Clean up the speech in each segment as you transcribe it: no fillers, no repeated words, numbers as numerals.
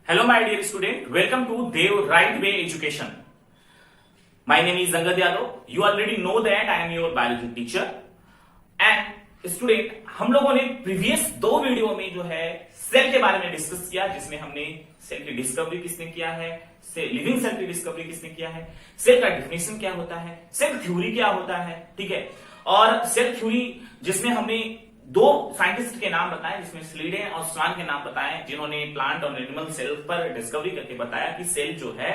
Hello, my dear student. Welcome to Dev Right Way Education. My name is Angad Yadav. You already know that I am your biology teacher. And student, हम लोगों ने previous 2 video में जो है cell के बारे में discuss किया, जिसमें हमने सेल की डिस्कवरी किसने किया है, लिविंग सेल की डिस्कवरी किसने किया है, सेल का डेफिनेशन क्या होता है, सेल थ्योरी क्या होता है, ठीक है। और सेल थ्योरी जिसमें हमने 2 साइंटिस्ट के नाम बताए, जिसमें स्लीडे और स्वान के नाम बताए, जिन्होंने प्लांट और एनिमल सेल पर डिस्कवरी करके बताया कि सेल जो है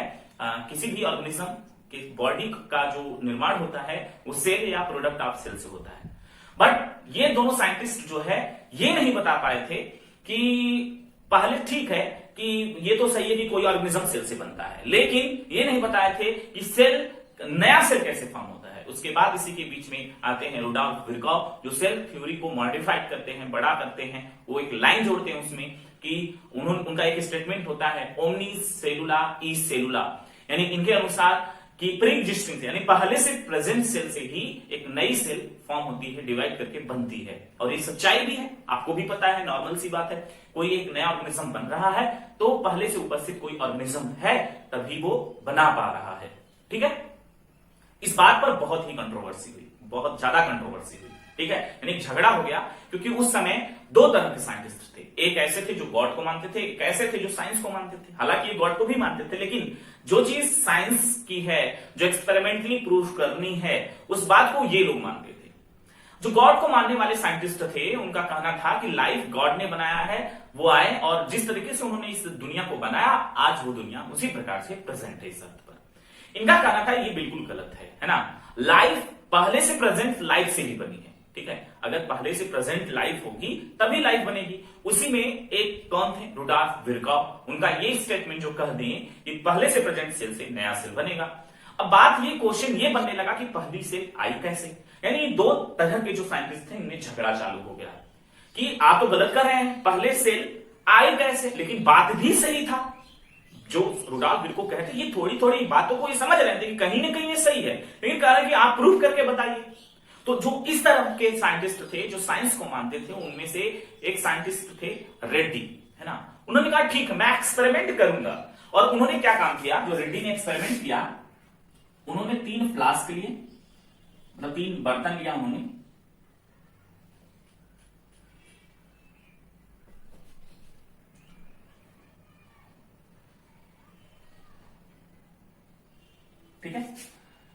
किसी भी ऑर्गेनिज्म की बॉडी का जो निर्माण होता है वो सेल या प्रोडक्ट ऑफ सेल से होता है। बट ये दोनों साइंटिस्ट जो है ये नहीं बता पाए थे कि पहले ठीक है कि ये तो सही है कि कोई ऑर्गेनिज्म सेल से बनता है, लेकिन ये नहीं बताए थे कि सेल नया सेल कैसे फॉर्म होता है। उसके बाद इसी के बीच में आते हैं रुडॉल्फ विर्चॉफ, जो सेल थ्योरी को मॉडिफाइड करते हैं, बड़ा करते हैं। वो एक लाइन जोड़ते हैं उसमें कि उनका एक स्टेटमेंट होता है ओमनी सेलुला इज सेलुला, यानी इनके अनुसार कि प्री एग्जिस्टिंग से यानी पहले से प्रेजेंट सेल से ही एक नई सेल फॉर्म होती है, डिवाइड करके बनती है। और ये सच्चाई भी है, आपको भी पता है, नॉर्मल सी बात है। कोई एक नया ऑर्गेनिज्म बन रहा है तो पहले से उपस्थित कोई ऑर्गेनिज्म है तभी वो बना पा रहा है, ठीक है। इस बात पर बहुत ही कंट्रोवर्सी हुई, बहुत ज्यादा कंट्रोवर्सी हुई, ठीक है। यानी झगड़ा हो गया, क्योंकि उस समय 2 तरह के साइंटिस्ट थे। एक ऐसे थे जो गॉड को मानते थे, एक ऐसे थे जो साइंस को मानते थे। हालांकि ये गॉड को भी मानते थे, लेकिन जो चीज साइंस की है, जो एक्सपेरिमेंटली प्रूव करनी है, उस बात को ये लोग मानते थे। जो गॉड को मानने वाले साइंटिस्ट थे, उनका कहना था कि लाइफ गॉड ने बनाया है, वो आए और जिस तरीके से उन्होंने इस दुनिया को बनाया, आज वो दुनिया उसी प्रकार से प्रेजेंट है इस अर्थ पर। इनका कहना था ये बिल्कुल गलत है ना। लाइफ पहले से प्रेजेंट लाइफ से ही बनी है, ठीक है। अगर पहले से प्रेजेंट लाइफ होगी तभी लाइफ बनेगी। उसी में एक कौन थे, रुडॉल्फ विर्चॉफ, उनका ये स्टेटमेंट जो कह दें कि पहले से प्रेजेंट सेल से नया सेल बनेगा। अब बात ये क्वेश्चन ये बनने लगा कि पहली सेल आई कैसे। यानी 2 तरह के जो साइंटिस्ट थे, इनमें झगड़ा चालू हो गया कि आप तो गलत कर रहे हैं, पहले सेल आई कैसे। लेकिन बात भी सही था, जो रुडॉल्फ विर्चॉफ कहते ये थोड़ी थोड़ी बातों को ये समझ रहे थे कि कहीं ना कहीं ये सही है, लेकिन कह रहे कि आप प्रूफ करके बताइए। तो जो इस तरह के साइंटिस्ट थे, जो साइंस को मानते थे, उनमें से एक साइंटिस्ट थे रेड्डी, है ना। उन्होंने कहा ठीक है, मैं एक्सपेरिमेंट करूंगा। और उन्होंने क्या काम किया, जो रेड्डी ने एक्सपेरिमेंट किया, उन्होंने 3 फ्लास्क लिए, मतलब 3 बर्तन लिया उन्होंने। ठीक है,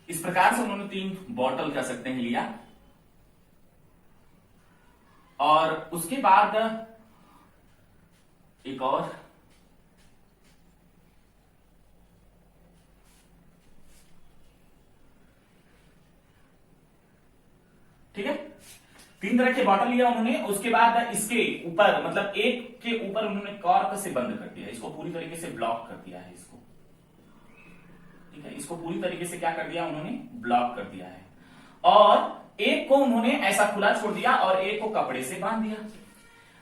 इस प्रकार से उन्होंने 3 बॉटल कह सकते हैं लिया। और उसके बाद एक और, ठीक है, 3 तरह के बॉटल लिया उन्होंने। उसके बाद इसके ऊपर, मतलब एक के ऊपर उन्होंने कॉर्क से बंद कर दिया, इसको पूरी तरीके से ब्लॉक कर दिया है इसको, ठीक है। इसको पूरी तरीके से क्या कर दिया उन्होंने, ब्लॉक कर दिया है। और एक को उन्होंने ऐसा खुला छोड़ दिया और एक को कपड़े से बांध दिया।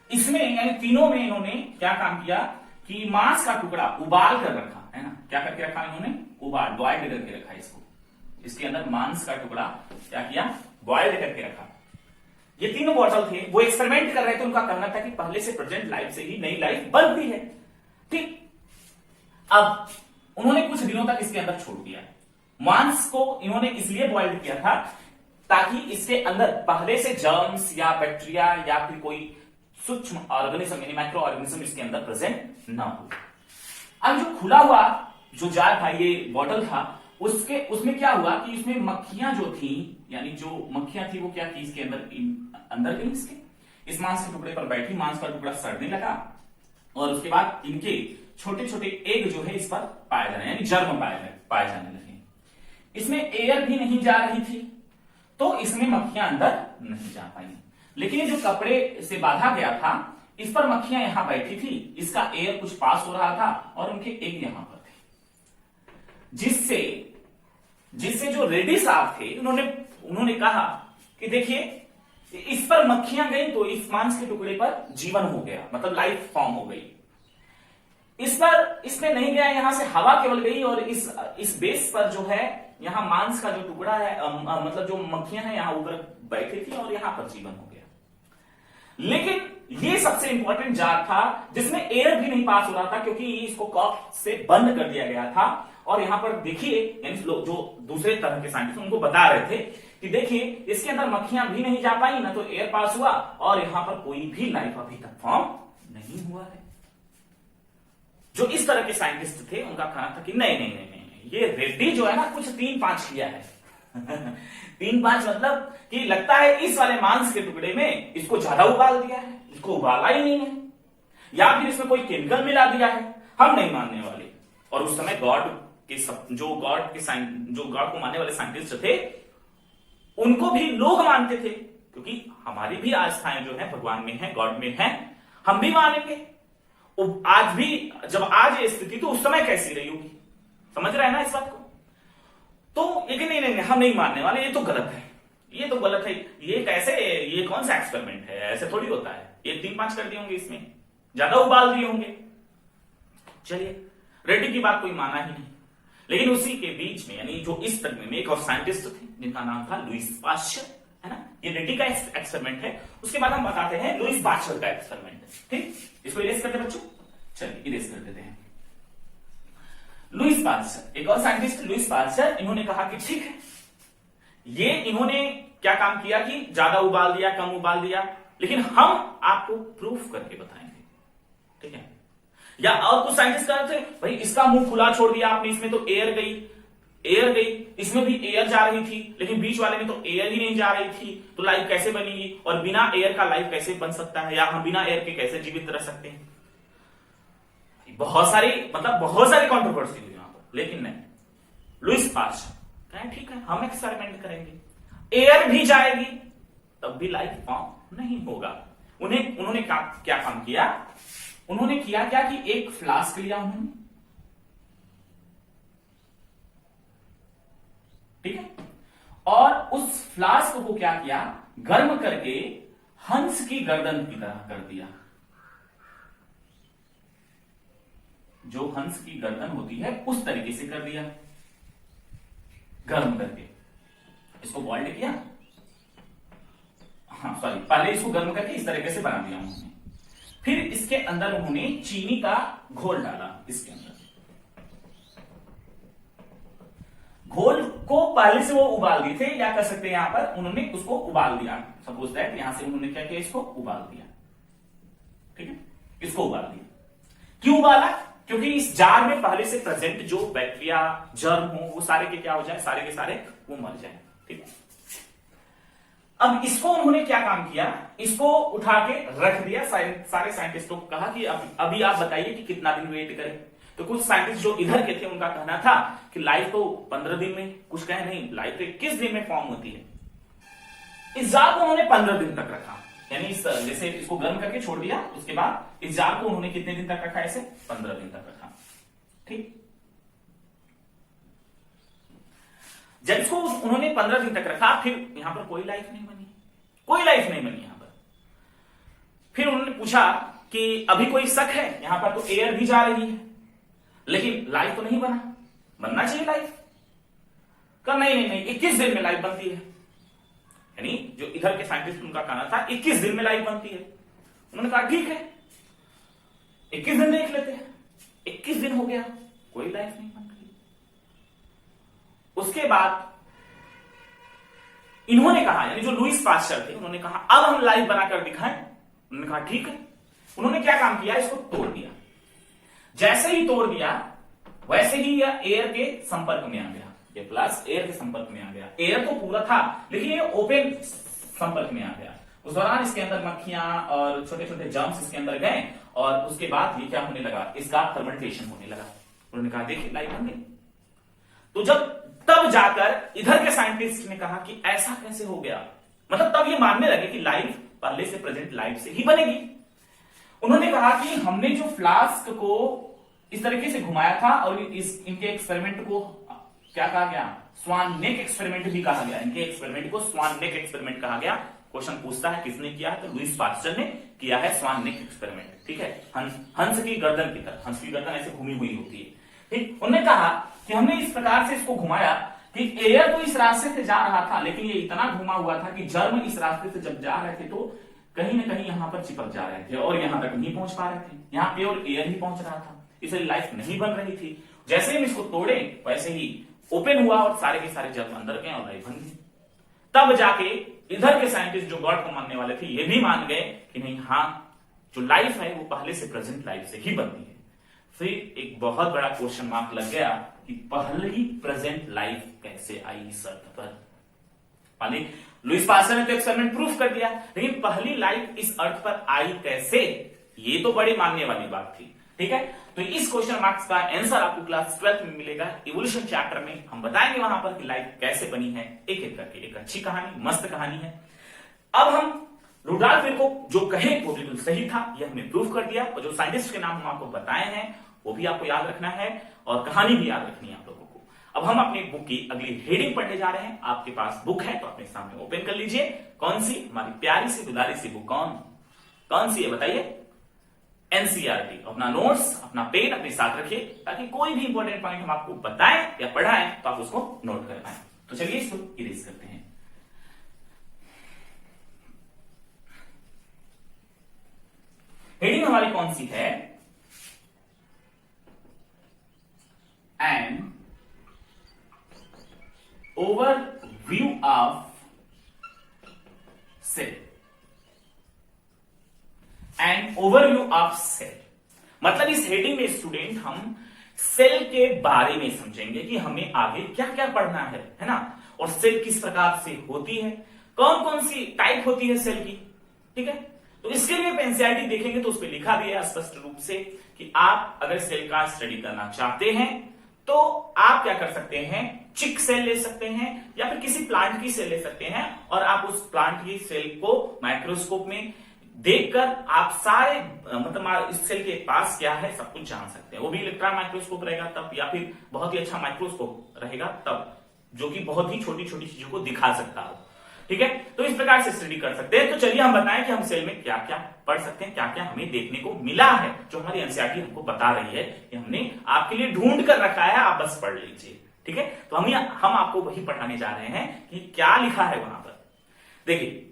इसमें यानी तीनों में इन्होंने क्या काम किया कि मांस का टुकड़ा उबाल कर रखा, है ना। क्या करके रखा इन्होंने, उबाल, बॉइल्ड करके रखा इसको। इसके अंदर मांस का टुकड़ा क्या किया, बॉइल्ड करके रखा। ये 3 बॉटल थे, वो एक्सपेरिमेंट कर रहे थे। उनका कहना था कि पहले से प्रेजेंट लाइफ से ही नई लाइफ बनती है, ठीक। अब उन्होंने कुछ दिनों तक इसके अंदर छोड़ दिया। मांस को इन्होंने इसलिए बॉइल्ड किया था ताकि इसके अंदर पहले से जर्म्स या बैक्टीरिया या फिर कोई सूक्ष्म ऑर्गेनिज्म यानी माइक्रो ऑर्गेनिज्म इसके अंदर प्रेजेंट ना हो। अब जो खुला हुआ जो जार था, ये बॉटल था, उसमें क्या हुआ कि इसमें मक्खियां जो थी, यानी जो मक्खियां थी वो क्या की इसके अंदर गई, इसके इस मांस के टुकड़े पर बैठी, मांस का टुकड़ा सड़ने लगा। और उसके बाद इनके छोटे छोटे एग जो है इस पर पाए जाने, यानी जर्म पाए जाने लगे। इसमें एयर भी नहीं जा रही थी, तो इसमें मक्खियां अंदर नहीं जा पाई। लेकिन ये जो कपड़े से बांधा गया था, इस पर मक्खियां यहां बैठी थी, इसका एयर कुछ पास हो रहा था और उनके एग यहां पर थे। जिससे जो रेड्डी साहब थे, उन्होंने कहा कि देखिए, इस पर मक्खियां गई तो इस मांस के टुकड़े पर जीवन हो गया, मतलब लाइफ फॉर्म हो गई। इसमें नहीं गया, यहां से हवा केवल गई और इस बेस पर जो है, यहां मांस का जो टुकड़ा है, मतलब जो मक्खियां हैं यहां ऊपर बैठी थी और यहां पर जीवन हो गया। लेकिन ये सबसे इंपॉर्टेंट जार था जिसमें एयर भी नहीं पास हो रहा था, क्योंकि इसको कॉक से बंद कर दिया गया था। और यहां पर देखिए, यानी लोग जो दूसरे तरह के साइंटिस्ट उनको बता रहे थे कि देखिए इसके अंदर मक्खियां भी नहीं जा पाई, ना तो एयर पास हुआ, और यहां पर कोई भी लाइफ अभी तक फॉर्म नहीं हुआ है। जो इस तरह के साइंटिस्ट थे उनका कहना था कि नहीं नहीं नहीं नहीं, ये रेड्डी जो है ना कुछ 3-5 किया है। 3-5 मतलब कि लगता है इस वाले मांस के टुकड़े में इसको ज्यादा उबाल दिया है, इसको उबाला ही नहीं है, या फिर इसमें कोई केमिकल मिला दिया है, हम नहीं मानने वाले। और उस समय गॉड को मानने वाले साइंटिस्ट थे उनको भी लोग मानते थे, क्योंकि हमारी भी आस्थाएं जो है भगवान में है, गॉड में है, हम भी मानेंगे। आज भी जब आज ये स्थिति, तो उस समय कैसी रही होगी, समझ रहे हैं ना इस बात को। तो लेकिन नहीं, हम नहीं मानने वाले, ये तो गलत है, ये तो गलत है, ये कैसे, ये कौन सा एक्सपेरिमेंट है, ऐसे थोड़ी होता है, ये 3-5 कर दिए होंगे, इसमें ज्यादा उबाल दिए होंगे। चलिए, रेड्डी की बात कोई माना ही नहीं। लेकिन उसी के बीच में, यानी जो इस तक में एक और साइंटिस्ट थे जिनका नाम था लुईस पाश्चर, है ना, ये रेड्डी का एक्सपेरिमेंट है। उसके बाद हम बताते हैं लुईस पाश्चर का एक्सपेरिमेंट। ठीक, इसको इरेज करते बच्चों, चलिए इरेज कर देते हैं। लुईस पाश्चर, एक और साइंटिस्ट लुईस पाश्चर, इन्होंने कहा कि ठीक है, ये इन्होंने क्या काम किया कि ज्यादा उबाल दिया, कम उबाल दिया, लेकिन हम आपको प्रूफ करके बताएंगे। ठीक है, या और कुछ साइंटिस्ट कह रहे थे भाई इसका मुंह खुला छोड़ दिया आपने, इसमें तो एयर गई, इसमें भी एयर जा रही थी, लेकिन बीच वाले में तो एयर ही नहीं जा रही थी, तो लाइफ कैसे बनेगी, और बिना एयर का लाइफ कैसे बन सकता है, या हम बिना एयर के कैसे जीवित रह सकते हैं। बहुत सारी कंट्रोवर्सी हुई यहां पर, लेकिन नहीं, लुईस पाश्चर कहें ठीक है हम एक्सपेरिमेंट करेंगे, एयर भी जाएगी तब भी लाइफ फॉर्म नहीं होगा। उन्होंने क्या काम किया, उन्होंने किया क्या कि एक फ्लास्क लिया उन्होंने, ठीक है, और उस फ्लास्क को क्या किया, गर्म करके हंस की गर्दन की तरह कर दिया। जो हंस की गर्दन होती है उस तरीके से कर दिया, गर्म करके। इसको बॉइल्ड किया, पहले इसको गर्म करके इस तरीके से बना दिया उन्होंने। फिर इसके अंदर उन्होंने चीनी का घोल डाला, इसके अंदर घोल को पहले से वो उबाल दिए थे, या कह सकते हैं यहां पर उन्होंने उसको उबाल दिया। सपोज दैट यहां से उन्होंने क्या किया, इसको उबाल दिया। ठीक है, इसको उबाल दिया। क्यों उबाला, क्योंकि इस जार में पहले से प्रेजेंट जो बैक्टीरिया, जर्म हो, वो सारे के क्या हो जाए, सारे के सारे वो मर जाए। ठीक है, अब इसको उन्होंने क्या काम किया, इसको उठा के रख दिया। सारे साइंटिस्टों को कहा कि अभी आप बताइए कि कितना दिन वेट करें। तो कुछ साइंटिस्ट जो इधर के थे उनका कहना था कि लाइफ तो 15 दिन में, कुछ कहे नहीं लाइफ तो 21 दिन में फॉर्म होती है। इस जार को उन्होंने 15 दिन तक रखा, यानी जैसे इसको गर्म करके छोड़ दिया, उसके बाद इस जार को उन्होंने कितने दिन तक रखा, ऐसे 15 दिन तक रखा। ठीक, जब इसको उन्होंने 15 दिन तक रखा, फिर यहां पर कोई लाइफ नहीं बनी, कोई लाइफ नहीं बनी यहां पर। फिर उन्होंने पूछा कि अभी कोई शक है, यहां पर तो एयर भी जा रही है लेकिन लाइफ तो नहीं बना, बनना चाहिए लाइफ का। नहीं 21 दिन में लाइफ बनती है, यानी जो इधर के साइंटिस्ट उनका कहना था 21 दिन में लाइफ बनती है। उन्होंने कहा ठीक है 21 दिन देख लेते हैं। 21 दिन हो गया, कोई लाइफ नहीं बन रही। उसके बाद इन्होंने कहा, यानी जो लुईस पाश्चर थे, उन्होंने कहा अब हम लाइफ बनाकर दिखाएं। उन्होंने कहा ठीक है। उन्होंने क्या काम किया, इसको तोड़ दिया। जैसे ही तोड़ दिया वैसे ही यह एयर के संपर्क में आ गया, ये प्लस एयर के संपर्क में आ गया। एयर तो पूरा था लेकिन ये ओपन संपर्क में आ गया। उस दौरान इसके अंदर मक्खियां और छोटे छोटे जर्म्स इसके अंदर गए, और उसके बाद ये क्या होने लगा, इसका फर्मेंटेशन होने लगा। उन्होंने कहा देखिए लाइफ बन गई। तो तब जाकर इधर के साइंटिस्ट ने कहा कि ऐसा कैसे हो गया, मतलब तब ये मानने लगे कि लाइफ पहले से प्रेजेंट लाइफ से ही बनेगी। उन्होंने कहा कि हमने जो फ्लास्क को इस तरीके से घुमाया था, और इनके एक्सपेरिमेंट को क्या कहा गया, स्वान नेक एक्सपेरिमेंट भी कहा गया। इनके एक्सपेरिमेंट को स्वान नेक एक्सपेरिमेंट कहा गया। क्वेश्चन पूछता है किसने किया है, तो लुईस पाश्चर ने किया है स्वान नेक एक्सपेरिमेंट। ठीक है, हंस की गर्दन की तरह, हंस की गर्दन ऐसे घूमी हुई होती है। ठीक, उन्होंने कहा कि हमने इस प्रकार से इसको घुमाया कि एयर तो इस रास्ते से जा रहा था, लेकिन ये इतना घुमा हुआ था कि जर्म इस रास्ते से जब जा रहे थे तो कहीं ना कहीं यहां पर चिपक जा रहे थे और यहां तक नहीं पहुंच पा रहे थे, यहां प्योर एयर ही पहुंच रहा था, इसलिए लाइफ नहीं बन रही थी। जैसे ही हम इसको तोड़े वैसे ही ओपन हुआ और सारे के सारे जर्म अंदर गए और लाइफ बन गई। तब जाके इधर के साइंटिस्ट जो गॉड को मानने वाले थे ये भी मान गए कि नहीं, हाँ जो लाइफ है वो पहले से प्रेजेंट लाइफ से ही बनती है। फिर एक बहुत बड़ा क्वेश्चन मार्क लग गया कि पहली प्रेजेंट लाइफ कैसे आई इस अर्थ पर। पहले लुईस पास्चर ने तो एक्सपेरिमेंट प्रूफ कर दिया, लेकिन पहली लाइफ इस अर्थ पर आई कैसे, ये तो बड़ी मानने वाली बात थी। ठीक है, तो इस क्वेश्चन मार्क्स का आंसर आपको क्लास 12 में मिलेगा। इवोल्यूशन चैप्टर में हम बताएंगे वहां पर कि लाइफ कैसे बनी है एक एक करके। एक अच्छी कहानी, मस्त कहानी है। अब हम रुडॉल्फ विर्को जो कहे वो बिल्कुल सही था, ये हमने प्रूफ कर दिया, और जो साइंटिस्ट के नाम हम आपको बताए हैं वो भी आपको याद रखना है और कहानी भी याद रखनी है आप लोगों को। अब हम अपनी बुक की अगली हेडिंग पढ़ने जा रहे हैं। आपके पास बुक है तो अपने सामने ओपन कर लीजिए। कौन सी? हमारी प्यारी सी दुलारी सी बुक कौन सी है बताइए? एनसीईआरटी। अपना नोट्स, अपना पेन अपने साथ रखिए ताकि कोई भी इंपॉर्टेंट पॉइंट हम आपको बताएं या पढ़ाएं तो आप उसको नोट कर पाए। तो चलिए इसको इरेज करते हैं। हेडिंग हमारी कौन सी है? An overview of cell. An overview of cell मतलब इस हेडिंग में स्टूडेंट हम सेल के बारे में समझेंगे कि हमें आगे क्या क्या पढ़ना है ना, और सेल किस प्रकार से होती है, कौन कौन सी टाइप होती है सेल की। ठीक है, तो इसके लिए एनसीईआरटी देखेंगे तो उस पर लिखा भी है स्पष्ट रूप से कि आप अगर सेल का स्टडी करना चाहते हैं तो आप क्या कर सकते हैं, चिक सेल ले सकते हैं या फिर किसी प्लांट की सेल ले सकते हैं, और आप उस प्लांट की सेल को माइक्रोस्कोप में देखकर आप सारे मतलब इस सेल के पास क्या है सब कुछ जान सकते हैं। वो भी इलेक्ट्रॉन माइक्रोस्कोप रहेगा तब, या फिर बहुत ही अच्छा माइक्रोस्कोप रहेगा तब, जो कि बहुत ही छोटी छोटी चीजों को दिखा सकता हो। ठीक है, तो इस प्रकार से स्टडी कर सकते हैं। तो चलिए हम बताएं कि हम सेल में क्या क्या पढ़ सकते हैं, क्या क्या हमें देखने को मिला है, जो हमारी एनसीईआरटी हमको बता रही है कि हमने आपके लिए ढूंढ कर रखा है, आप बस पढ़ लीजिए। ठीक है, तो हम आपको वही पढ़ाने जा रहे हैं कि क्या लिखा है वहां पर। देखिए,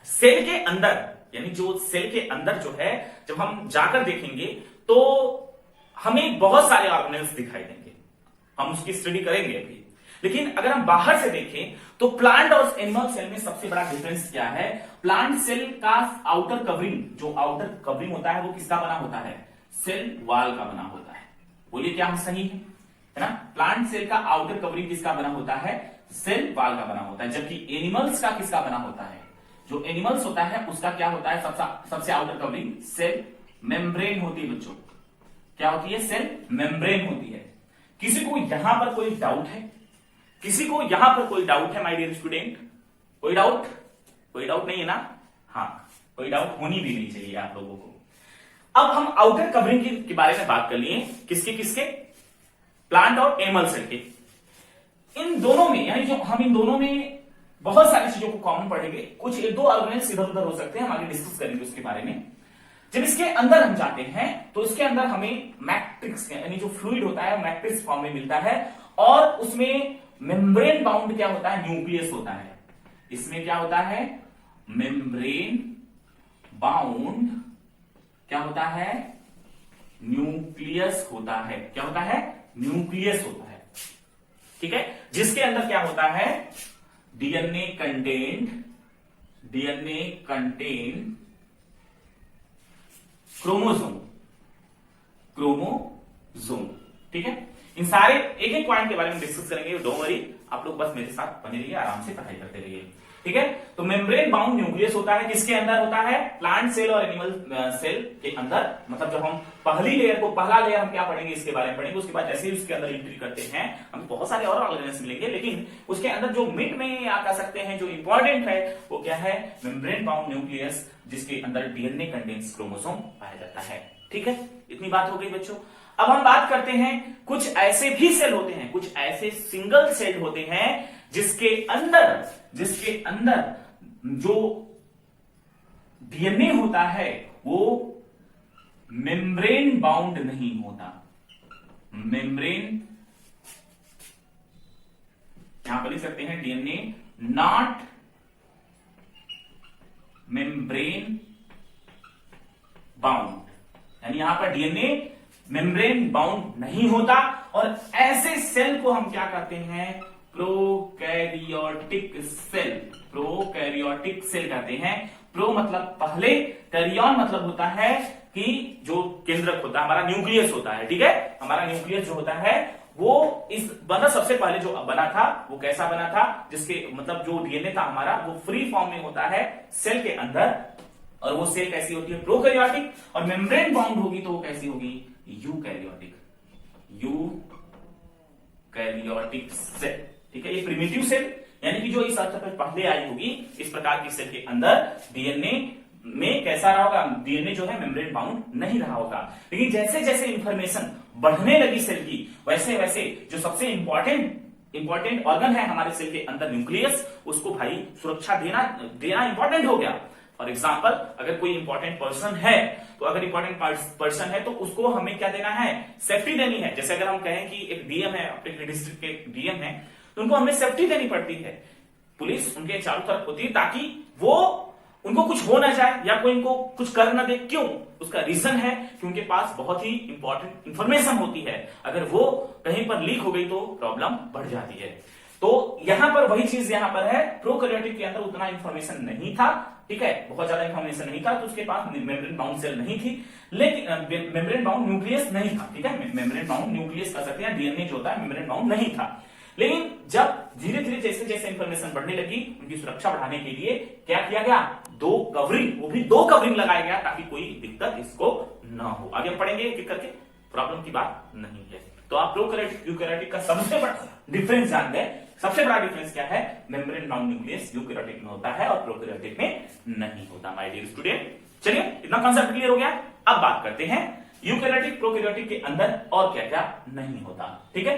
सेल के अंदर यानी जो सेल के अंदर जो है, जब हम जाकर देखेंगे तो हमें बहुत सारे ऑर्गेनेल्स दिखाई देंगे, हम उसकी स्टडी करेंगे अभी। लेकिन अगर हम बाहर से देखें तो प्लांट और एनिमल सेल में सबसे बड़ा डिफरेंस क्या है? प्लांट सेल का आउटर कवरिंग, जो आउटर कवरिंग होता है वो किसका बना होता है? सेल वॉल का बना होता है। बोलिए क्या हम सही है ना? प्लांट सेल का आउटर कवरिंग किसका बना होता है? सेल वॉल का बना होता है। जबकि एनिमल्स का किसका बना होता है? जो एनिमल्स होता है उसका क्या होता है? सबसे आउटर कवरिंग सेल मेम्ब्रेन होती है बच्चों। क्या होती है? सेल मेम्ब्रेन होती है। किसी को यहां पर कोई डाउट है? किसी को यहां पर कोई डाउट है माय डियर स्टूडेंट? कोई डाउट? कोई डाउट नहीं है ना? हाँ, कोई डाउट होनी भी नहीं चाहिए आप लोगों को। अब हम आउटर कवरिंग के बारे में बात कर लिए। किसके किसके? प्लांट और एनिमल सेल के। इन दोनों में यानी जो हम इन दोनों में बहुत सारी चीजों को कॉमन पढ़ेंगे। कुछ एक दो ऑर्गेनेल्स इधर उधर हो सकते हैं, हम आगे डिस्कस करेंगे उसके बारे में। जब इसके अंदर हम जाते हैं तो इसके अंदर हमें मैट्रिक्स यानी जो फ्लूइड होता है मैट्रिक्स फॉर्म में मिलता है, और उसमें मेम्ब्रेन बाउंड क्या होता है? न्यूक्लियस होता है। इसमें क्या होता है? मेम्ब्रेन बाउंड क्या होता है? न्यूक्लियस होता है। क्या होता है? न्यूक्लियस होता है। ठीक है, जिसके अंदर क्या होता है? DNA contained chromosome. ठीक है, इन सारे एक एक पॉइंट के बारे में डिस्कस करेंगे। डोंट वरी, आप लोग बस मेरे साथ बने रहिए, आराम से पढ़ाई करते रहिए। ठीक है, तो मेम्ब्रेन बाउंड न्यूक्लियस होता है। किसके अंदर होता है? प्लांट सेल और एनिमल सेल के अंदर। मतलब जब हम पहला लेयर हम क्या पढ़ेंगे इसके बारे में पढ़ेंगे। उसके बाद जैसे ही उसके अंदर एंट्री करते हैं हमें बहुत सारे और ऑर्गेनेल्स मिलेंगे, लेकिन उसके अंदर जो मिड में आप कह सकते हैं जो इंपॉर्टेंट है वो क्या है? मेम्ब्रेन बाउंड न्यूक्लियस, जिसके अंदर डीएनए कंटेन्स क्रोमोसोम पाया जाता है। ठीक है, इतनी बात हो गई बच्चों। अब हम बात करते हैं कुछ ऐसे भी सेल होते हैं, कुछ ऐसे सिंगल सेल होते हैं जिसके अंदर जो डीएनए होता है वो मेम्ब्रेन बाउंड नहीं होता। मेम्ब्रेन यहां पर लिख सकते हैं डीएनए नॉट मेम्ब्रेन बाउंड, यानी यहां पर डीएनए मेम्ब्रेन बाउंड नहीं होता, और ऐसे सेल को हम क्या कहते हैं, प्रोकैरियोटिक सेल, प्रोकैरियोटिक सेल कहते हैं। प्रो मतलब पहले, कैरियन मतलब होता है कि जो केंद्रक होता है, हमारा न्यूक्लियस होता है, ठीक है, हमारा न्यूक्लियस जो होता है वो इस मतलब सबसे पहले जो बना था वो कैसा बना था, जिसके मतलब जो डीएनए था हमारा वो फ्री फॉर्म में होता है सेल के अंदर, और वो सेल कैसी होती है, प्रोकैरियोटिक, और मेम्ब्रेन बाउंड होगी तो वो कैसी होगी, यूकैरियोटिक, यूकैरियोटिक सेल, ठीक है। ये प्रिमिटिव सेल यानी कि जो इस अर्थ पर पहले आई होगी, इस प्रकार की सेल के अंदर डीएनए में कैसा रहा होगा, डीएनए जो है मेम्ब्रेन बाउंड नहीं रहा होगा। लेकिन जैसे जैसे इंफॉर्मेशन बढ़ने लगी सेल की, वैसे वैसे जो सबसे इंपॉर्टेंट ऑर्गन है हमारे सेल के अंदर, न्यूक्लियस, उसको भाई सुरक्षा देना इंपॉर्टेंट हो गया। फॉर एग्जाम्पल, अगर कोई इंपॉर्टेंट पर्सन है, तो अगर इंपॉर्टेंट पर्सन है तो उसको हमें क्या देना है, सेफ्टी देनी है। जैसे अगर हम कहें कि एक डीएम है, अपने डिस्ट्रिक्ट के डीएम है, तो उनको हमें सेफ्टी देनी पड़ती है, पुलिस उनके चारों तरफ होती है, ताकि वो उनको कुछ हो ना जाए या कोई इनको कुछ कर ना दे। क्यों? उसका रीजन है कि उनके पास बहुत ही इंपॉर्टेंट इंफॉर्मेशन होती है, अगर वो कहीं पर लीक हो गई तो प्रॉब्लम बढ़ जाती है। तो यहां पर वही चीज यहां पर है, प्रोकैरियोटिक के अंदर उतना इंफॉर्मेशन नहीं था, ठीक है, बहुत ज्यादा इंफॉर्मेशन नहीं था, तो उसके पास मेम्ब्रेन बाउंड सेल नहीं थी, लेकिन मेम्ब्रेन बाउंड न्यूक्लियस नहीं था, ठीक है, मेम्ब्रेन बाउंड न्यूक्लियस कह सकते हैं, डीएनए जो होता है मेम्ब्रेन बाउंड नहीं था। लेकिन जब धीरे धीरे जैसे जैसे इंफॉर्मेशन बढ़ने लगी, उनकी सुरक्षा बढ़ाने के लिए क्या किया गया, दो कवरिंग लगाया गया, ताकि कोई दिक्कत इसको ना हो। आगे हम पढ़ेंगे एक एक करके, प्रॉब्लम की बात नहीं है। तो आप प्रोकैरियोटिक यूकैरियोटिक का सबसे बड़ा डिफरेंस जान गए। सबसे बड़ा डिफरेंस क्या है, मेम्ब्रेन बाउंड न्यूक्लियस यूकैरियोटिक में होता है और प्रोकैरियोटिक में नहीं होता, माय डियर स्टूडेंट। चलिए, इतना कॉन्सेप्ट क्लियर हो गया। अब बात करते हैं यूकैरियोटिक प्रोकैरियोटिक के अंदर और क्या क्या नहीं होता, ठीक है।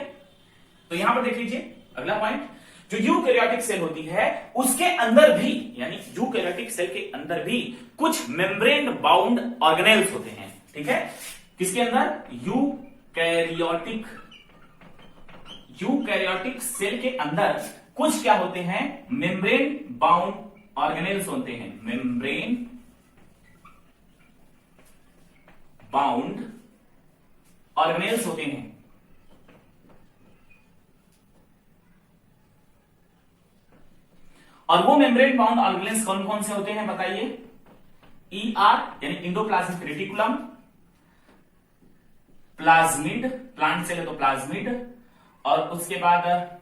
तो यहां पर देख लीजिए अगला पॉइंट, जो यूकैरियोटिक सेल होती है उसके अंदर भी, यानी यूकैरियोटिक सेल के अंदर भी कुछ मेम्ब्रेन बाउंड ऑर्गेनेल्स होते हैं, ठीक है। किसके अंदर, यूकैरियोटिक सेल के अंदर कुछ क्या होते हैं, मेम्ब्रेन बाउंड ऑर्गेनेल्स होते हैं, मेम्ब्रेन बाउंड ऑर्गेनेल्स होते हैं। और वो मेम्ब्रेन बाउंड ऑर्गेनेल्स कौन कौन से होते हैं बताइए, ER यानी endoplasmic reticulum, plasmid, plant cell है तो प्लाज्मिड, और उसके बाद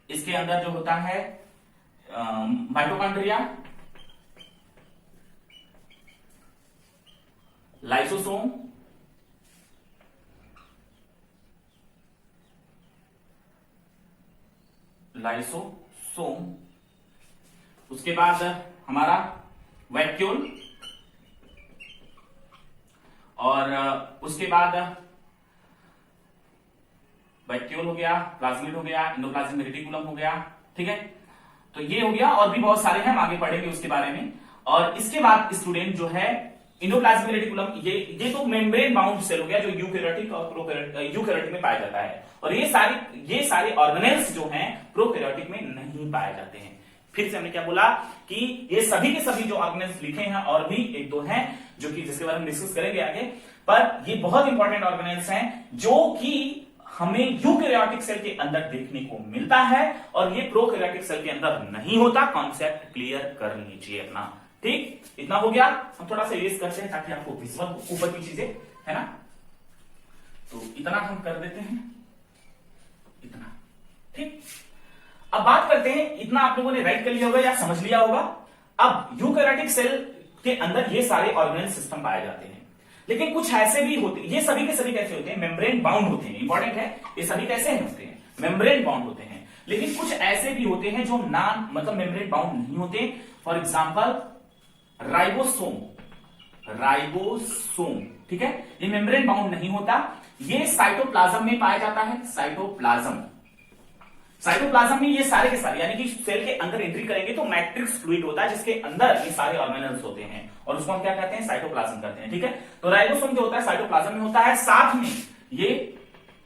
इसके अंदर जो होता है माइटोकॉन्ड्रिया, लाइसोसोम, उसके बाद हमारा वैक्यूल, और उसके बाद वैक्यूल हो गया, प्लाज्मिड हो गया, इंडोप्लाज्मिक रेटिकुलम हो गया, ठीक है। तो ये हो गया, और भी बहुत सारे हैं, हम आगे पढ़ेंगे उसके बारे में। और इसके बाद स्टूडेंट जो है इंडोप्लाज्मिक रेटिकुलम, ये तो मेम्ब्रेन बाउंड सेल हो गया जो यूकैरियोटिक और यूकैरियोटिक में पाया जाता है, और ये सारे ऑर्गेनेल्स जो हैं प्रोकैरियोटिक में नहीं पाए जाते हैं। फिर से हमने क्या बोला कि ये सभी के सभी जो ऑर्गेनेल्स लिखे हैं, और भी एक दो हैं जो कि जिसके बारे में डिस्कस करेंगे आगे, पर ये बहुत इंपॉर्टेंट ऑर्गेनेल्स हैं जो कि हमें यूकैरियोटिक सेल के अंदर देखने को मिलता है, और ये प्रोकैरियोटिक सेल के अंदर नहीं होता। कॉन्सेप्ट क्लियर कर लीजिए अपना, ठीक, इतना हो गया। हम थोड़ा सा इरेज करते हैं ताकि आपको विजुअल ऊपर की चीजें है ना, तो इतना हम कर देते हैं, इतना, ठीक। अब बात करते हैं, इतना आप लोगों ने राइट कर लिया होगा या समझ लिया होगा। अब यूकैरियोटिक सेल के अंदर ये सारे ऑर्गेनल सिस्टम पाए जाते हैं, लेकिन कुछ ऐसे भी होते हैं, ये सभी के सभी कैसे होते हैं, मेम्ब्रेन बाउंड होते हैं, इंपॉर्टेंट है, ये सभी कैसे होते हैं, मेम्ब्रेन बाउंड होते हैं। लेकिन कुछ ऐसे भी होते हैं जो मतलब मेम्ब्रेन बाउंड नहीं होते। फॉर एग्जाम्पल राइबोसोम, ठीक है, ये मेम्ब्रेन बाउंड नहीं होता, ये साइटोप्लाज्म में पाया जाता है। साइटोप्लाज्म में ये सारे के सारे, यानी कि सेल के अंदर एंट्री करेंगे तो मैट्रिक्स फ्लूइड होता है जिसके अंदर ये सारे ऑर्गेनल्स होते हैं, और उसको हम क्या कहते हैं, साइटोप्लाज्म कहते हैं, ठीक है। तो राइबोसोम जो होता है साइटोप्लाज्म में होता है, साथ में ये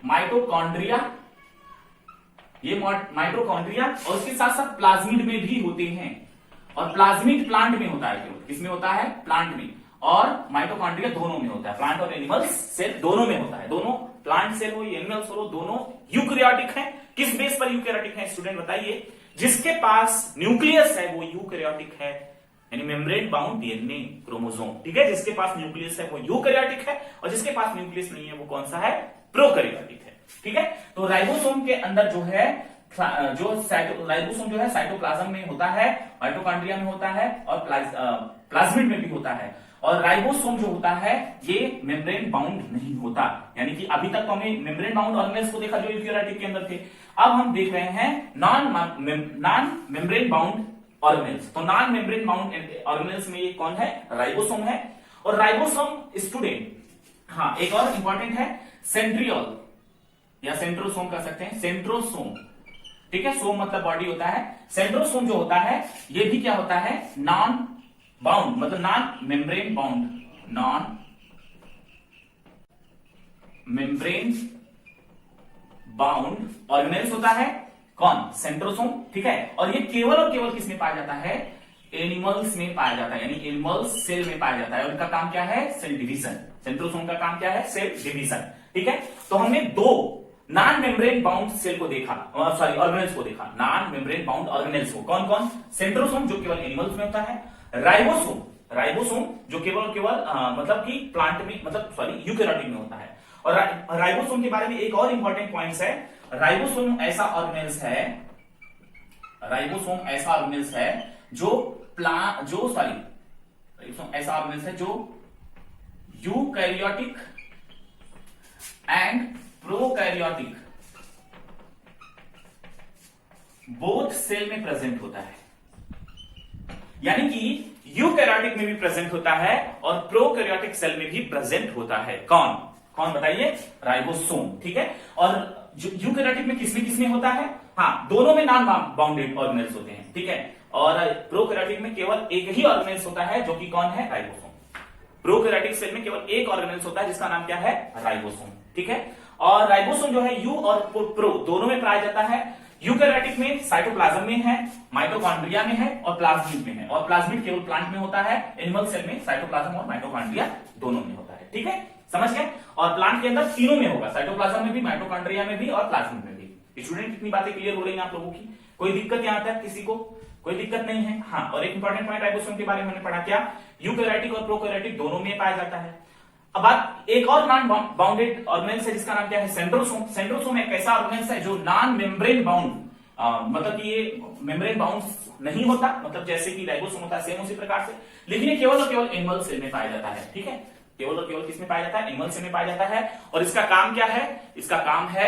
माइटोकॉन्ड्रिया, और उसके साथ साथ प्लाज्मिड में भी होते हैं, और प्लाज्मिड प्लांट में होता है केवल, किसमें होता है, प्लांट में, और माइटोकॉन्ड्रिया दोनों में होता है, प्लांट और एनिमल सेल दोनों में होता है, दोनों प्लांट सेल हो एनिमल सेल हो दोनों यूकैरियोटिक है। किस बेस पर यूकैरियोटिक है स्टूडेंट बताइए, जिसके पास न्यूक्लियस है वो यूकैरियोटिक है, यानी मेम्ब्रेन बाउंड डीएनए क्रोमोसोम, ठीक है, जिसके पास न्यूक्लियस है वो यूकैरियोटिक है और जिसके पास न्यूक्लियस नहीं है वो कौन सा है, प्रोकैरियोटिक है, ठीक है। तो राइबोसोम के अंदर जो है राइबोसोम जो है साइटोप्लाज्म में होता है, माइटोकॉन्ड्रिया में होता है और प्लाज्मिड में भी होता है, और राइबोसोम जो होता है ये मेम्ब्रेन बाउंड नहीं होता, यानी कि अभी तक तो हमने मेम्ब्रेन बाउंड ऑर्गेनेल्स को देखा जो यूकैरियोटिक के अंदर थे, अब हम देख रहे हैं नॉन मेम्ब्रेन बाउंड ऑर्गेनेल्स। तो नॉन मेम्ब्रेन बाउंड ऑर्गेनेल्स में ये कौन है, राइबोसोम है। और राइबोसोम स्टूडेंट, हाँ एक और इंपॉर्टेंट है सेंट्रियोल या सेंट्रोसोम कह सकते हैं, सेंट्रोसोम, ठीक है, सोम मतलब बॉडी होता है, सेंट्रोसोम जो होता है ये भी क्या होता है, नॉन बाउंड मतलब non membrane bound, non membrane bound organelles होता है, कौन, सेंट्रोसोम, ठीक है। और ये केवल और केवल किसमें पाया जाता है, एनिमल्स में पाया जाता है, यानी एनिमल सेल में पाया जाता है, और उनका काम क्या है, सेल डिवीजन। सेंट्रोसोम का काम क्या है, सेल डिवीजन, ठीक है। तो हमने दो नॉन मेम्ब्रेन बाउंड सेल को देखा, सॉरी ऑर्गेनेल्स को देखा, नॉन मेम्ब्रेन बाउंड ऑर्गेनेल्स को, कौन कौन, सेंट्रोसोम जो केवल एनिमल्स में होता है, राइबोसोम जो केवल मतलब कि प्लांट में मतलब सॉरी यूकैरियोटिक में होता है। और राइबोसोम के बारे में एक और इंपॉर्टेंट पॉइंट्स है, राइबोसोम ऐसा ऑर्गेनेल्स है जो ऐसा ऑर्गेनेल्स है जो eukaryotic and prokaryotic both cell में प्रेजेंट होता है, यानी कि यूकैरियोटिक में भी प्रेजेंट होता है और प्रोकैरियोटिक सेल में भी प्रेजेंट होता है, कौन कौन बताइए, राइबोसोम, ठीक है। और यूकैरियोटिक में किसमें होता है, हाँ दोनों में नॉन बाउंडेड ऑर्गेनेल्स होते हैं, ठीक है। और प्रोकैरियोटिक में केवल एक ही ऑर्गेनेल्स होता है जो कि कौन है, राइबोसोम। प्रोकैरियोटिक सेल में केवल एक ऑर्गेनेल्स होता है जिसका नाम क्या है, राइबोसोम, ठीक है। और राइबोसोम जो है यू और प्रो दोनों में पाया जाता है, यूकैरियोटिक में साइटोप्लाज्म में है, माइटोकॉन्ड्रिया में है और प्लाज्मिड में है, और प्लाज्मिड केवल प्लांट में होता है, एनिमल सेल में साइटोप्लाज्म और माइटोकॉन्ड्रिया दोनों में होता है, ठीक है, समझ गए। और प्लांट के अंदर तीनों में होगा, साइटोप्लाज्म में भी, माइटोकॉन्ड्रिया में भी और प्लाज्मिड में भी। स्टूडेंट कितनी बातें क्लियर हो रही हैं आप लोगों की, कोई दिक्कत यहां तक किसी को, कोई दिक्कत नहीं है, हाँ। और एक इंपॉर्टेंट पॉइंट राइबोसोम के बारे में हमने पढ़ा क्या, यूकैरियोटिक और प्रोकैरियोटिक दोनों में पाया जाता है। अब बात एक और नॉन बाउंडेड ऑर्गेनेल्स है जिसका नाम क्या है, सेंट्रोसोम। सेंट्रोसोम एक ऐसा ऑर्गेनेल्स है जो नॉन मेम्ब्रेन बाउंड मतलब कि ये मेम्ब्रेन बाउंड नहीं होता, मतलब जैसे कि राइबोसोम होता है सेम उसी प्रकार से, लेकिन ये केवल और केवल एनिमल सेल में पाया जाता है, ठीक है, केवल और केवल किसमें पाया जाता है, एनिमल सेल में पाया जाता है। और इसका काम क्या है, इसका काम है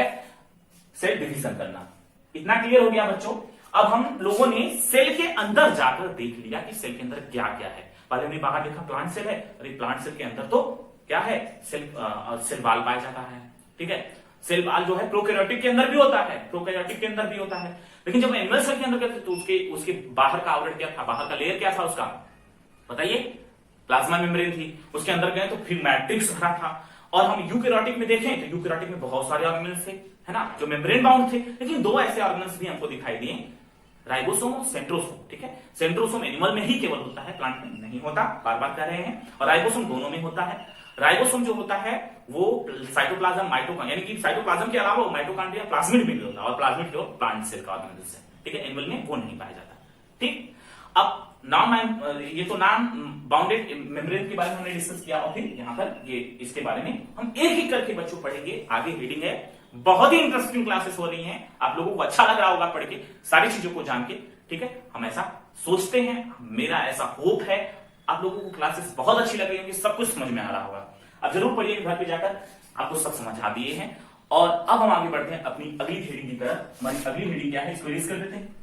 सेल डिवीजन करना। इतना क्लियर हो गया बच्चों। अब हम लोगों ने सेल के अंदर जाकर देख लिया कि सेल के अंदर क्या क्या है। पहले हमने बाहर देखा प्लांट सेल है, और ये प्लांट सेल के अंदर तो क्या है, सेल बाल पाया जाता है, ठीक है। सेल बाल जो है प्रोकैरियोटिक के अंदर भी होता है, प्रोकैरियोटिक के अंदर भी होता है, लेकिन जब एनिमल सेल के अंदर करते तो उसके बाहर का आवरण क्या था, बाहर का लेयर क्या था उसका बताइए, प्लाज्मा मेम्ब्रेन थी। उसके अंदर गए तो फिर मैट्रिक्स भरा था। और हम यूकैरियोटिक में देखें तो यूकैरियोटिक में बहुत सारे ऑर्गेनेल्स थे, है ना, जो मेम्ब्रेन बाउंड थे, लेकिन दो ऐसे ऑर्गेनेल्स भी हमको दिखाई दिए, राइबोसोम और सेंट्रोसोम, ठीक है। सेंट्रोसोम एनिमल में ही केवल होता है, प्लांट में नहीं होता, बार बार कह रहे हैं, और राइबोसोम दोनों में होता है। राइबोसोम जो होता है वो साइटोप्लाज्म माइटोकॉन्ड्रिया यानी कि साइटोप्लाज्म के अलावा माइटोकॉन्ड्रिया प्लाज्मिड में भी होता है, और प्लाज्मिड केवल प्लांट सेल का ऑर्गेनेल्स है, ठीक है, एनिमल में वो नहीं पाया जाता, ठीक। अब ये तो नॉन बाउंडेड मेम्ब्रेन के बारे में हमने डिस्कस किया, और फिर यहां पर ये इसके बारे में हम एक एक करके बच्चों पढ़ेंगे। आगे रीडिंग है, बहुत ही इंटरेस्टिंग क्लासेस हो रही हैं, आप लोगों को अच्छा लग रहा होगा पढ़ के सारी चीजों को जान के, ठीक है, हम ऐसा सोचते हैं, मेरा ऐसा होप है आप लोगों को क्लासेस बहुत अच्छी लग रही होंगी, सब कुछ समझ में आ रहा होगा। अब जरूर पढ़िए घर पे जाकर, आपको सब समझ आ दिए हैं। और अब हम आगे बढ़ते हैं अपनी अगली हेडिंग की तरफ। हमारी अगली हेडिंग क्या है, इसको रीड कर देते हैं।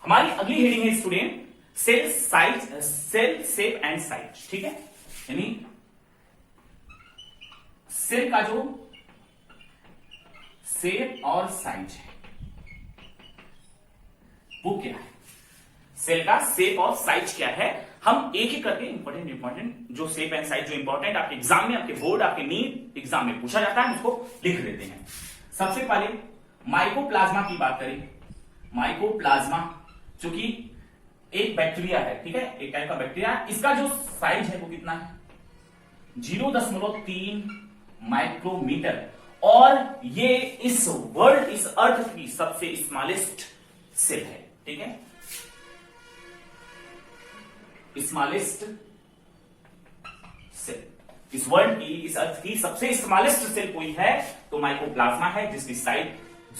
हमारी अगली हेडिंग है student cell size, cell shape and size, ठीक है, यानी सेल का जो शेप और साइज है वो क्या है, सेल का शेप और साइज क्या है, हम एक एक करके इंपॉर्टेंट जो शेप एंड साइज जो इंपॉर्टेंट आपके एग्जाम में, आपके बोर्ड, आपके नीट एग्जाम में पूछा जाता है, उसको लिख देते हैं। सबसे पहले माइकोप्लाज्मा की बात करें। माइकोप्लाज्मा जो कि एक बैक्टीरिया है, ठीक है, एक टाइप का बैक्टीरिया। इसका जो साइज है वो कितना है? 0.3 माइक्रोमीटर। और ये इस अर्थ की सबसे स्मॉलेस्ट सेल है, ठीक है, स्मॉलेस्ट सेल। इस वर्ल्ड की, इस अर्थ की सबसे स्मॉलेस्ट सेल कोई है तो माइकोप्लाज्मा है, जिसकी साइज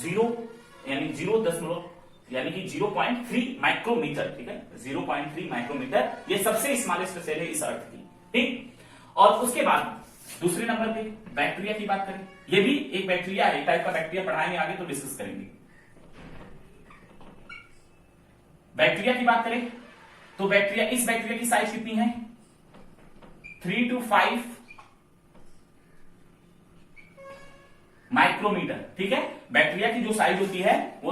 0.3 माइक्रोमीटर, ठीक है, 0.3 माइक्रोमीटर। ये सबसे स्मॉलेस्ट सेल है इस अर्थ की, ठीक। और उसके बाद दूसरे नंबर पे बैक्टीरिया की बात करें। ये भी एक बैक्टीरिया है, एक टाइप का बैक्टीरिया, पढ़ाएंगे आगे तो डिस्कस करेंगे। बैक्टीरिया की बात करें तो बैक्टीरिया, इस बैक्टीरिया की साइज कितनी है? 3 to 5 माइक्रोमीटर, ठीक है। बैक्टीरिया की जो साइज होती है वो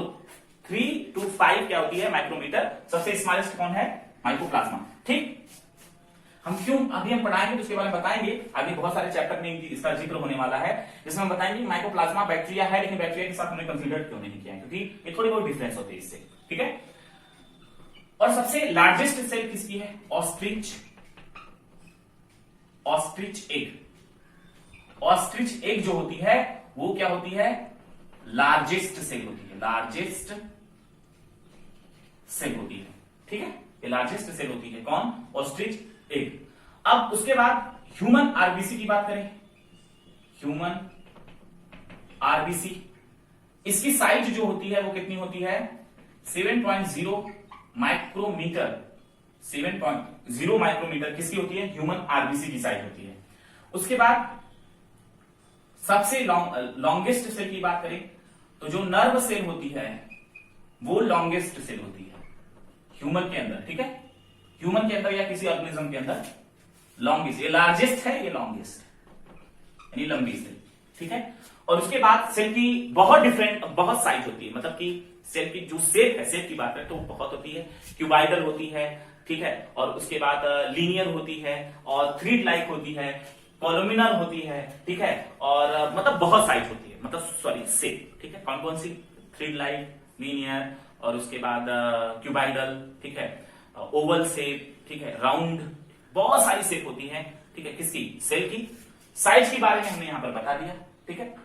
3 to 5 क्या होती है? माइक्रोमीटर। सबसे स्मॉलेस्ट कौन है? माइकोप्लाज्मा, ठीक। हम क्यों अभी हम पढ़ाएंगे तो उसके बारे में बताएंगे। अभी बहुत सारे चैप्टर में इसका जिक्र होने वाला है, जिसमें हम बताएंगे माइकोप्लाज्मा बैक्टीरिया है, लेकिन बैक्टीरिया के साथ हमने कंसीडर क्यों नहीं किया है, क्योंकि ये थोड़ी बहुत डिफरेंस होती है इससे, ठीक है। और सबसे लार्जेस्ट सेल किसकी है? Ostrich egg. ऑस्ट्रिच एग जो होती है वो क्या होती है? लार्जेस्ट सेल होती है, लार्जेस्ट सेल होती है, ठीक है, ये लार्जेस्ट सेल होती है। कौन? Ostrich egg. अब उसके बाद ह्यूमन आरबीसी की बात करें। ह्यूमन आरबीसी, इसकी साइज जो होती है वो कितनी होती है? 7.0 माइक्रोमीटर। 7.0 माइक्रोमीटर किसकी होती है? ह्यूमन आरबीसी की साइज होती है। उसके बाद सबसे लॉन्गेस्ट सेल की बात करें तो जो नर्व सेल होती है वो लॉन्गेस्ट सेल होती है ह्यूमन के अंदर, ठीक है, ह्यूमन के अंदर या किसी ऑर्गेनिज्म के अंदर लॉन्गेस्ट, ये लार्जेस्ट है, ये लॉन्गेस्ट यानी लंबी सेल, ठीक है। और उसके बाद सेल की बहुत साइज होती है, मतलब कि सेल की जो शेप है, शेप की बात करें तो बहुत होती है, क्यूबाइडल होती है, ठीक है, और उसके बाद लीनियर होती है, और थ्रीड लाइक होती है, कॉलमिनर होती है, ठीक है, और मतलब बहुत साइज होती है, मतलब सॉरी शेप, ठीक है। कौन कौन सी? थ्रीड लाइक, लीनियर, और उसके बाद क्यूबाइडल, ठीक है, ओवल शेप, ठीक है, राउंड, बहुत सारी शेप होती है, ठीक है, किसकी? सेल की। साइज के बारे में हमने यहां पर बता दिया, ठीक है।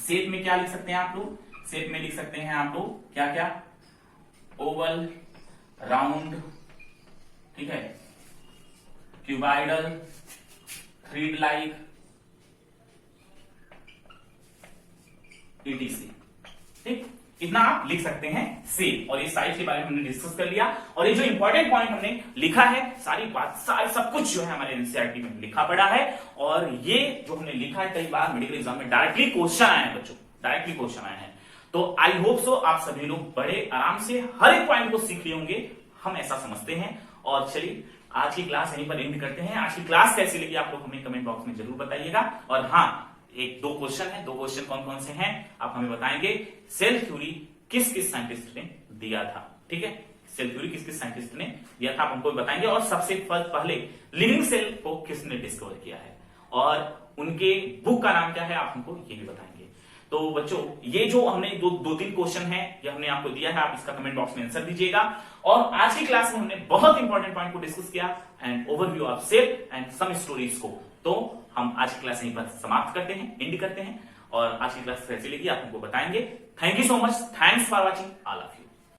शेप में क्या लिख सकते हैं आप लोग? शेप में लिख सकते हैं आप लोग क्या क्या? ओवल, राउंड, ठीक है, क्यूबाइडल, थ्रीड लाइक, ETC, ठीक, इतना आप लिख सकते हैं शेप। और ये साइज के बारे में हमने डिस्कस कर लिया, और ये जो इंपॉर्टेंट पॉइंट हमने लिखा है, सारी बात सब कुछ जो है हमारे एनसीईआरटी में लिखा पड़ा है। और ये जो हमने लिखा है कई बार मेडिकल एग्जाम में डायरेक्टली क्वेश्चन आए हैं बच्चों, डायरेक्टली क्वेश्चन आए हैं। तो आई होप सो आप सभी लोग बड़े आराम से हर एक पॉइंट को सीख लिए होंगे, हम ऐसा समझते हैं। और चलिए आज की क्लास यहीं पर एंड करते हैं। आज की क्लास कैसी लगी आप लोग हमें कमेंट बॉक्स में जरूर बताइएगा। और हाँ, एक दो क्वेश्चन है, दो क्वेश्चन कौन कौन से हैं आप हमें बताएंगे। सेल थ्योरी किस किस साइंटिस्ट ने दिया था, ठीक है, सेल थ्योरी किस किस साइंटिस्ट ने दिया था आप हमको बताएंगे। और सबसे पहले लिविंग सेल को किसने डिस्कवर किया है, और उनके बुक का नाम क्या है आप हमको ये भी बताएंगे। तो बच्चों ये जो हमने दो तीन क्वेश्चन है ये हमने आपको दिया है, आप इसका कमेंट बॉक्स में आंसर दीजिएगा। और आज की क्लास में हमने बहुत इंपॉर्टेंट पॉइंट को डिस्कस किया and overview of cell and some stories को। तो हम आज की क्लास यहीं पर समाप्त करते हैं, एंड करते हैं। और आज की क्लास कैसी लगी आप हमको बताएंगे। Thank you so much, thanks for watching all of you.